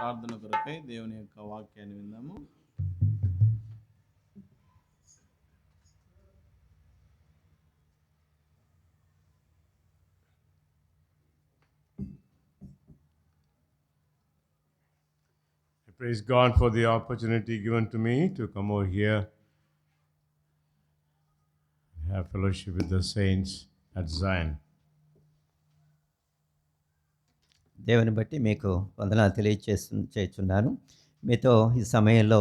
ప్రార్థన కొరకై దేవుని యొక్క వాక్యాన్ని విందాము. Praise God for the opportunity given to me to come over here and have fellowship with the saints at Zion. దేవుని బట్టి మీకు వందనాలు చేస్తున్నాను. మీతో ఈ సమయంలో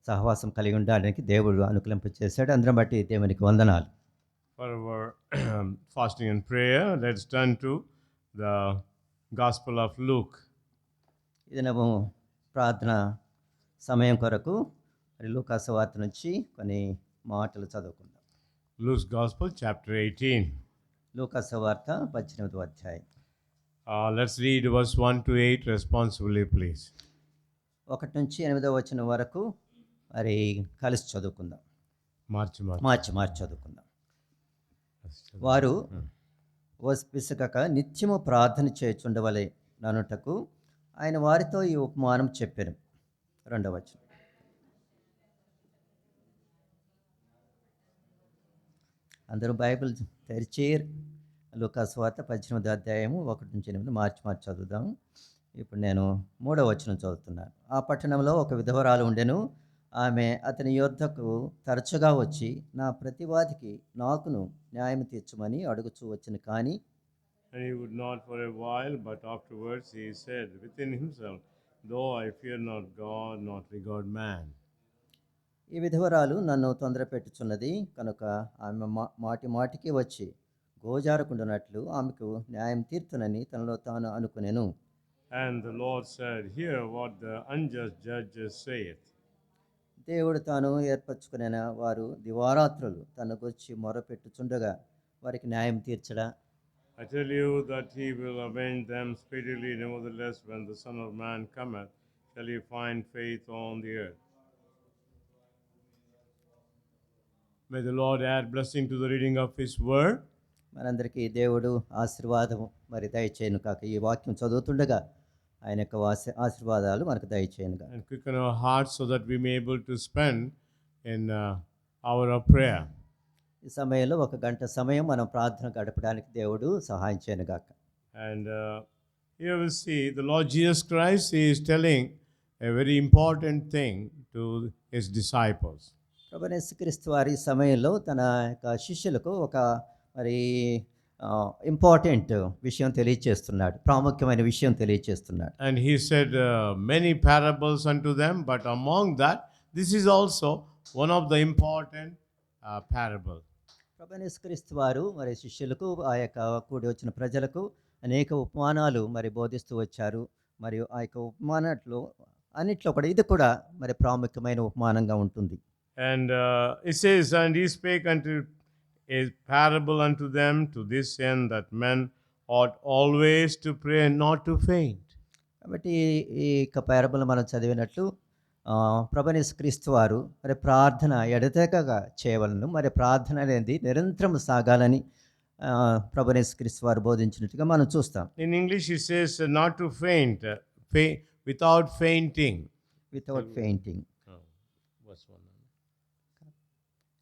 సహవాసం కలిగి ఉండడానికి దేవుడు అనుకూలింపచేశాడు. అందరం బట్టి దేవునికి వందనాలు. For our fasting and prayer, let's turn to the Gospel of Luke. ఇది నము ప్రార్థన సమయం కొరకు లూకా సువార్త నుంచి కొన్ని మాటలు చదువుకుందాం. Luke's Gospel, chapter 18. లూకా సువార్త 18వ అధ్యాయం. Let's read verse 1 to 8 responsibly, please. 1 నుంచి 8వ వచనం వరకు మరి కలిసి చదువుకుందాం. మార్చి చదువుకుందాం. వారు విసుగక నిత్యము ప్రార్థన చేయుచుండవలె ననుటకు ఆయన వారితో ఈ ఉపమానం చెప్పారు. 2వ వచనం. అందరూ బైబిల్ తెరిచి లూకా సువార్త 18వ అధ్యాయము 1 నుంచి 8 మార్చి చదువుదాం. ఇప్పుడు నేను 3వ వచనం చదువుతున్నాను. ఆ పట్టణంలో ఒక విధవరాలు ఉండెను. ఆమె అతని యొద్దకు తరచుగా వచ్చి నా ప్రతివాదికి నాకును న్యాయం తీర్చమని అడుగుచూ వచ్చును. కానీ And he would not for a while, but afterwards he said within himself, though I fear not God, not regard man. ఈ విధవరాలు నన్ను తొందర పెట్టుచున్నది కనుక ఆమె మాటికి వచ్చి గోజారకుండునట్లు ఆమెకు న్యాయం తీర్చునని తనలో తాను అనుకునేను. And the Lord said, hear what the unjust judges saith. దేవుడు తాను ఏర్పరచుకున్న వారు దివారాత్రులు తన గురించి మొరపెట్టుచుండగా వారికి న్యాయం తీర్చడా? I tell you that he will avenge them speedily. Nevertheless, when the Son of Man cometh, shall he find faith on the earth? May the Lord add blessing to the reading of his word. మనందరికీ దేవుడు ఆశీర్వాదం మరి దయచేయను కాక ఈ వాక్యం చదువుతుండగా ఆయన యొక్క ఆశీర్వాదాలు మనకు దయచేయను కాక. And quicken our hearts so that we may be able to spend in hour of prayer. ఈ సమయంలో 1 గంట సమయం మనం ప్రార్థన గడపడానికి దేవుడు సహాయం చేయను గాక. And here we see the Lord Jesus Christ is telling a very important thing to his disciples. ప్రభువైన యేసుక్రీస్తు వారి సమయంలో తన యొక్క శిష్యులకు ఒక మరి ఇంపార్టెంట్ విషయం తెలియజేస్తున్నాడు, ప్రాముఖ్యమైన విషయం తెలియజేస్తున్నాడు. And he said many parables unto them, but among that this is also one of the important parables. ప్రభువైన యేసుక్రీస్తు వారు మరి శిష్యులకు ఆ యొక్క కూడి వచ్చిన ప్రజలకు అనేక ఉపమానాలు మరి బోధిస్తూ వచ్చారు. మరియు ఆ యొక్క ఉపమానాలు అన్నిట్లో కూడా ఇది కూడా మరి ప్రాముఖ్యమైన ఉపమానంగా ఉంటుంది. And it says, and he spake unto a parable unto them to this end, that men ought always to pray and not to faint. కాబట్టి ఈ యొక్క పారబుల్ మనం చదివినట్లు ప్రభువైన యేసుక్రీస్తు వారు మరి ప్రార్థన ఎడతెగక చేయవలను, మరి ప్రార్థన అనేది నిరంతరం సాగాలని ప్రభువైన యేసుక్రీస్తు వారు బోధించినట్టుగా మనం చూస్తాం. In English it says not to faint, without fainting.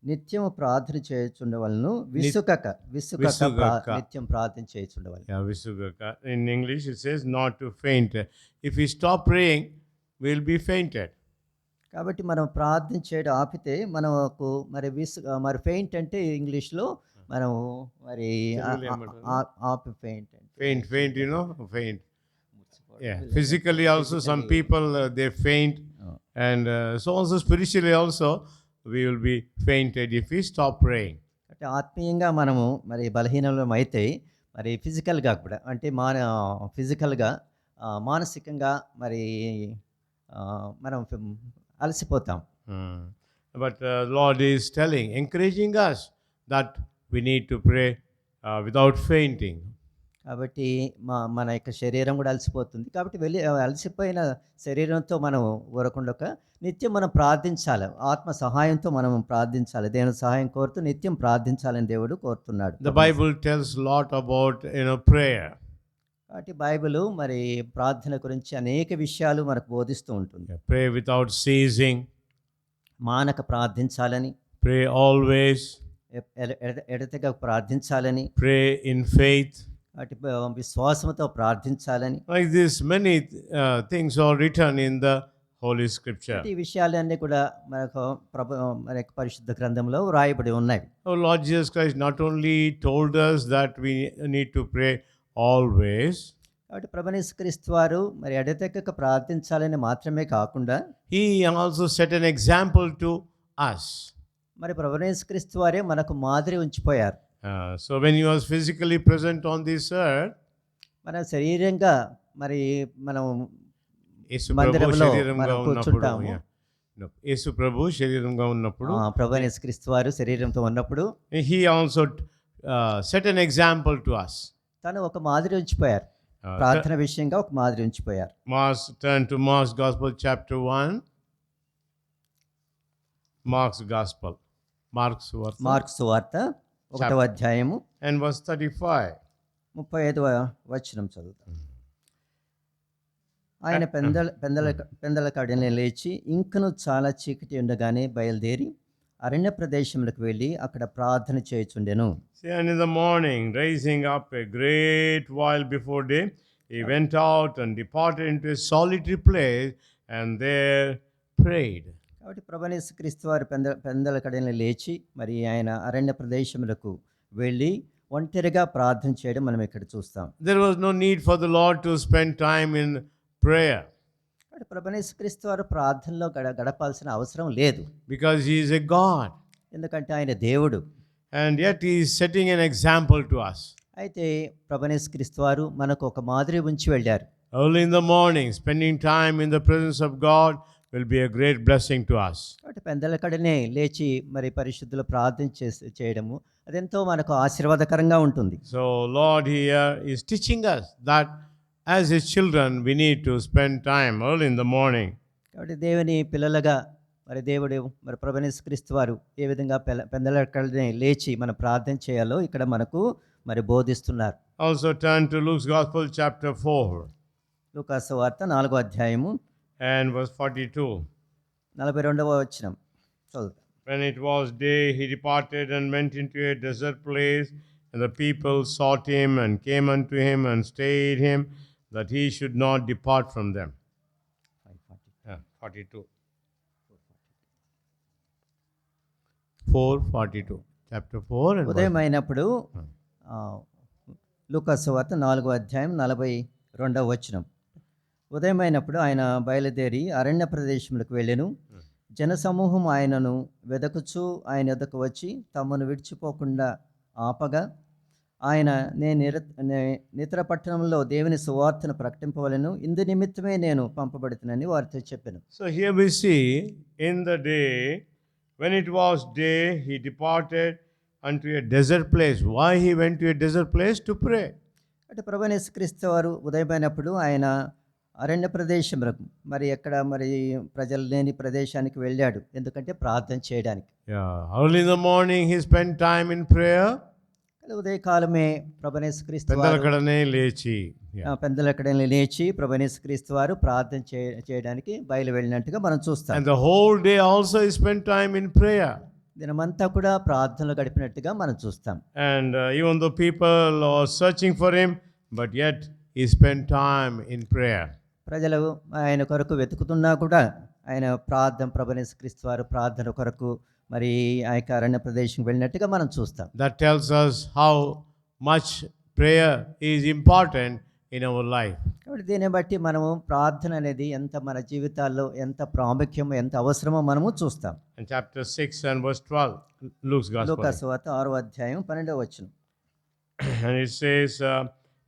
నిత్యం ప్రార్థన చేయుచుండవలను, విసుగక నిత్యం ప్రార్థన చేయుచుండవలను. Yeah, visugaka. In English it says not to faint. If we stop praying, we will be fainted. కాబట్టి మనం ప్రార్థన చేయడం ఆపితే మనకు మరి మరి ఫెయింట్ అంటే ఇంగ్లీష్లో మనం మరి ఆపి faint, you know, faint. Yeah, physically also some people they faint, and so also spiritually also we will be fainted if we stop praying. అంటే ఆత్మీయంగా మనము మరి బలహీనం అయితే మరి ఫిజికల్గా కూడా అంటే ఫిజికల్గా మానసికంగా మరి మనం అలసిపోతాం. But Lord is encouraging us that we need to pray without fainting. కాబట్టి మన యొక్క శరీరం కూడా అలసిపోతుంది. కాబట్టి అలసిపోయిన శరీరంతో మనం ఊరకుండా నిత్యం మనం ప్రార్థించాలి, ఆత్మ సహాయంతో మనం ప్రార్థించాలి, దేవుని సహాయం కోరుతూ నిత్యం ప్రార్థించాలని దేవుడు కోరుతున్నాడు. The Bible tells a lot about prayer. కాబట్టి బైబిలు మరి ప్రార్థన గురించి అనేక విషయాలు మనకు బోధిస్తూ ఉంటుంది. Pray without ceasing. మానక ప్రార్థించాలని, Pray always. ఎడతెగక ప్రార్థించాలని, Pray in faith. వాటి విశ్వాసంతో ప్రార్థించాలని. Like this, many things are written in the Holy Scripture. ఈ విషయాలన్నీ కూడా మన యొక్క పరిశుద్ధ గ్రంథంలో వ్రాయబడి ఉన్నాయి. Our Lord Jesus Christ not only told us that we need to pray always. కాబట్టి ప్రభువైన యేసుక్రీస్తు వారు మరి ఎడతెగక ప్రార్థించాలని మాత్రమే కాకుండా He also set an example to us. మరి ప్రభువైన యేసుక్రీస్తు వారే మనకు మాదిరి ఉంచిపోయారు. So when he was physically present on this earth, మన శరీరంగా మరి మనం యేసు ప్రభు మందిరంలో శరీరంగా మనం ఉన్నప్పుడు, కూర్చుంటాము. యేసు ప్రభు శరీరంగా ఉన్నప్పుడు, ప్రభువైన యేసుక్రీస్తు వారు శరీరంతో ఉన్నప్పుడు he also set an example to us. తను ఒక మాదిరి ఉంచిపోయారు. ప్రార్థన విషయంగా ఒక మాదిరి ఉంచిపోయారు. Turn to Mark's Gospel chapter 1. Mark's Gospel. Mark సువార్త 1వ అధ్యాయము and verse 35. 35వ వచనం చదువుతాం. ఆయన పెందల కడనే లేచి ఇంకను చాలా చీకటి ఉండగానే బయలుదేరి అరణ్య ప్రదేశములకు వెళ్ళి అక్కడ ప్రార్థన చేయుచుండెను. And in the morning, rising up a great while before day, he went out and departed into a solitary place and there prayed. కాబట్టి ప్రభువైన యేసుక్రీస్తు వారు పెందల కడనే లేచి మరి ఆయన అరణ్య ప్రదేశములకు వెళ్ళి ఒంటరిగా ప్రార్థన చేయడం మనం ఇక్కడ చూస్తాం. There was no need for the Lord to spend time in prayer. ప్రభువైన యేసుక్రీస్తు వారు ప్రార్థనలో గడపాల్సిన అవసరం లేదు. Because he is a God. ఎందుకంటే ఆయన దేవుడు. And yet he is setting an example to us. అయితే ప్రభువైన యేసుక్రీస్తు వారు మనకు ఒక మాదిరి ఉంచి వెళ్ళారు. Early in the morning, spending time in the presence of God will be a great blessing to us. కాబట్టి పెందల కడనే లేచి మరి పరిశుద్ధుల ప్రార్థన చేయడము అదెంతో మనకు ఆశీర్వాదకరంగా ఉంటుంది. So Lord here is teaching us that as his children we need to spend time early in the morning. కాబట్టి దేవుని పిల్లలుగా మరి దేవుడు మరి ప్రభువైన యేసుక్రీస్తు వారు ఏ విధంగా పెందల కడనే లేచి మనం ప్రార్థన చేయాలో ఇక్కడ మనకు మరి బోధిస్తున్నారు. Also turn to Luke's Gospel chapter 4. లూకా సువార్త 4వ అధ్యాయము and verse 42. 42వ వచనం చదువుతాం. When it was day, he departed and went into a desert place, and the people sought him and came unto him and stayed him, that he should not depart from them. 42. 4:42. Chapter 4 and ఉదయమైనప్పుడు లూకా సువార్త 4వ అధ్యాయం 42వ వచనం. ఉదయమైనప్పుడు ఆయన బయలుదేరి అరణ్య ప్రదేశములకు వెళ్ళెను. జనసమూహం ఆయనను వెదకుచూ ఆయన ఎద్దకు వచ్చి తమను విడిచిపోకుండా ఆపగా ఆయన నిద్ర పట్టణంలో దేవుని సువార్తను ప్రకటింపవలెను, ఇందు నిమిత్తమే నేను పంపబడుతున్నానని వారితో చెప్పాను. So here we see in the day, when it was day, he departed unto a desert place. Why he went to a desert place? To pray. అంటే ప్రభువైన యేసుక్రీస్తు వారు ఉదయమైనప్పుడు ఆయన అరణ్య ప్రదేశములకు మరి ఎక్కడ మరి ప్రజలు లేని ప్రదేశానికి వెళ్ళాడు. ఎందుకంటే ప్రార్థన చేయడానికి. Early in the morning he spent time in prayer. ఉదయకాలమే ప్రభువైన యేసుక్రీస్తు పెందల కడనే లేచి ప్రభువైన యేసుక్రీస్తు వారు ప్రార్థన చేయడానికి బయలు వెళ్ళినట్టుగా మనం చూస్తాం. And the whole day also he spent time in prayer. దినమంతా కూడా ప్రార్థనలో గడిపినట్టుగా మనం చూస్తాం. And even though people are searching for him, but yet he spent time in prayer. ప్రజలు ఆయన కొరకు వెతుకుతున్నా కూడా ఆయన ప్రభువైన యేసుక్రీస్తు వారు ప్రార్థన కొరకు మరి ఆ యొక్క అరణ్య ప్రదేశం వెళ్ళినట్టుగా మనం చూస్తాం. That tells us how much prayer is important in our life. కాబట్టి దీన్ని బట్టి మనము ప్రార్థన అనేది ఎంత మన జీవితాల్లో ఎంత ప్రాముఖ్యమో ఎంత అవసరమో మనము చూస్తాం. In chapter 6 and verse 12, Luke's Gospel. లూకా సువార్త 6వ అధ్యాయం 12వ వచనం. And it says,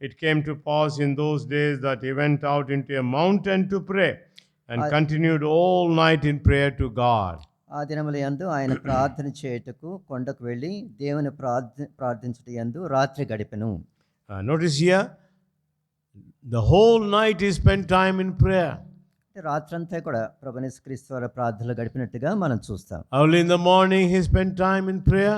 it came to pass in those days that he went out into a mountain to pray and continued all night in prayer to God. ఆ దినముల యందు ఆయన ప్రార్థన చేయుటకు కొండకు వెళ్ళి దేవుని ప్రార్థించుట యందు రాత్రి గడిపెను. Notice here, the whole night he spent time in prayer. అంటే రాత్రంతా కూడా ప్రభువైన యేసుక్రీస్తు వారు ప్రార్థనలో గడిపినట్టుగా మనం చూస్తాం. Early in the morning, he spent time in prayer.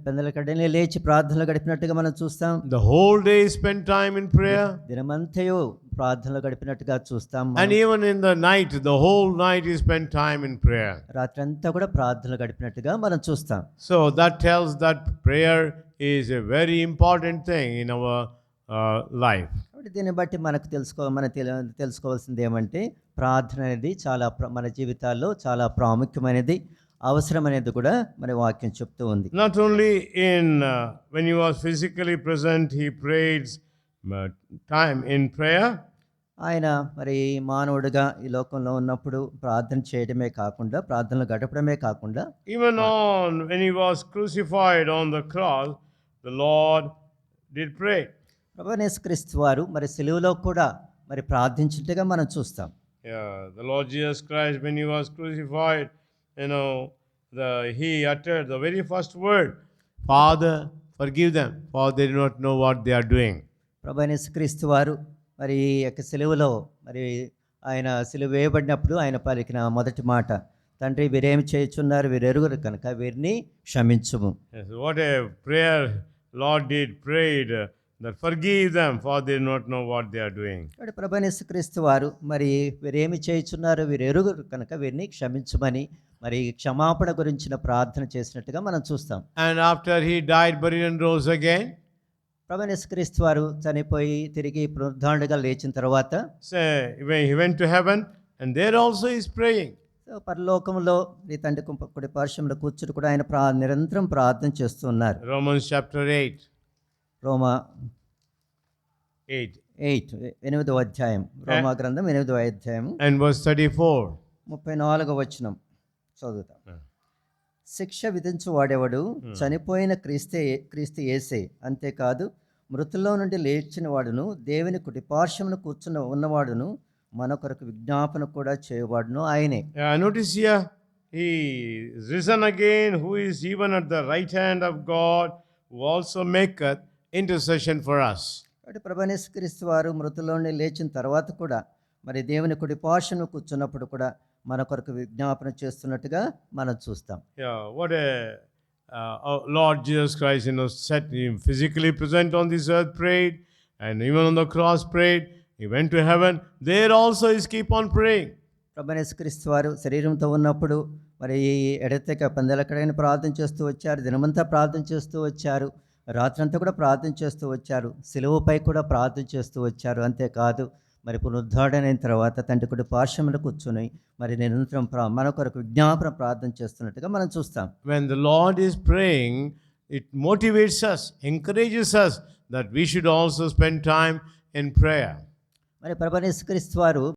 పెందల కడనే లేచి ప్రార్థనలో గడిపినట్టుగా మనం చూస్తాం. The whole day he spent time in prayer. దినమంతయు ప్రార్థనలో గడిపినట్టుగా చూస్తాం. And even in the night, the whole night he spent time in prayer. రాత్రంతా కూడా ప్రార్థనలో గడిపినట్టుగా మనం చూస్తాం. So that tells that prayer is a very important thing in our life. కాబట్టి దీన్ని బట్టి మనకు తెలుసుకోవాల్సింది ఏమంటే ప్రార్థన అనేది చాలా మన జీవితాల్లో చాలా ప్రాముఖ్యమైనది, అవసరమనేది కూడా మన వాక్యం చెప్తూ ఉంది. Not only in when he was physically present, he prayed time in prayer. ఆయన మరి మానవుడిగా ఈ లోకంలో ఉన్నప్పుడు ప్రార్థన చేయడమే కాకుండా, ప్రార్థనలు గడపడమే కాకుండా, Even on when he was crucified on the cross, the Lord did pray. ప్రభువైన యేసుక్రీస్తు వారు మరి సిలువలో కూడా మరి ప్రార్థించినట్టుగా మనం చూస్తాం. Yeah, the Lord Jesus Christ, when he was crucified, he uttered the very first word, Father, forgive them, for they do not know what they are doing. ప్రభువైన యేసుక్రీస్తు వారు మరి ఈ యొక్క సిలువలో మరి ఆయన సిలువ వేయబడినప్పుడు ఆయన పలికిన మొదటి మాట, తండ్రి వీరేమి చేయుచున్నారు, వీరు ఎరుగురు కనుక వీరిని క్షమించుము. Yes, what a prayer Lord did, prayed that forgive them, for they do not know what they are doing. కాబట్టి ప్రభువైన యేసుక్రీస్తు వారు మరి వీరేమి చేయుచున్నారు, వీరు ఎరుగురు కనుక వీరిని క్షమించుమని మరి క్షమాపణ గురించిన ప్రార్థన చేసినట్టుగా మనం చూస్తాం. And after he died, buried and rose again, ప్రభువైన యేసుక్రీస్తు వారు చనిపోయి తిరిగి పునరుద్ధారణుడిగా లేచిన తర్వాత when he went to heaven, and there also he is praying. పరలోకంలో ఈ తండ్రి కుడి పార్శ్వంలో కూర్చుని కూడా ఆయన నిరంతరం ప్రార్థన చేస్తూ ఉన్నారు. Romans chapter 8. రోమా 8 అధ్యాయం, రోమా గ్రంథం 8వ అధ్యాయం and verse 34. 34వ వచనం చదువుతాం. శిక్ష విధించు వాడెవడు, చనిపోయిన క్రీస్తు యేసే, అంతేకాదు మృతుల్లో నుండి లేచిన వాడును, దేవుని కుడి పార్శ్వమున కూర్చున్న ఉన్నవాడును, మన కొరకు విజ్ఞాపన కూడా చేయవాడును ఆయనే. Notice here, he is risen again, who is even at the right hand of God, who also maketh intercession for us. కాబట్టి ప్రభువైన యేసుక్రీస్తు వారు మృతుల్లోనే లేచిన తర్వాత కూడా మరి దేవుని కుడి పార్శ్వమున కూర్చున్నప్పుడు కూడా మన కొరకు విజ్ఞాపన చేస్తున్నట్టుగా మనం చూస్తాం. Yeah, what a Lord Jesus Christ, set him physically present on this earth, prayed, and even on the cross prayed. He went to heaven. There also he keep on praying. ప్రభువైన యేసుక్రీస్తు వారు శరీరంతో ఉన్నప్పుడు మరి ఎడతెగ పందెలకడైన ప్రార్థన చేస్తూ వచ్చారు, దినమంతా ప్రార్థన చేస్తూ వచ్చారు, రాత్రంతా కూడా ప్రార్థన చేస్తూ వచ్చారు, సిలువపై కూడా ప్రార్థన చేస్తూ వచ్చారు. అంతేకాదు మరి పునరుద్ధారణైన తర్వాత తండ్రి కుడి పార్శ్వమున కూర్చుని మరి నిరంతరం మన కొరకు విజ్ఞాపన ప్రార్థన చేస్తున్నట్టుగా మనం చూస్తాం. When the Lord is praying, it motivates us, encourages us that we should also spend time in prayer. మరి ప్రభువైన యేసుక్రీస్తు వారు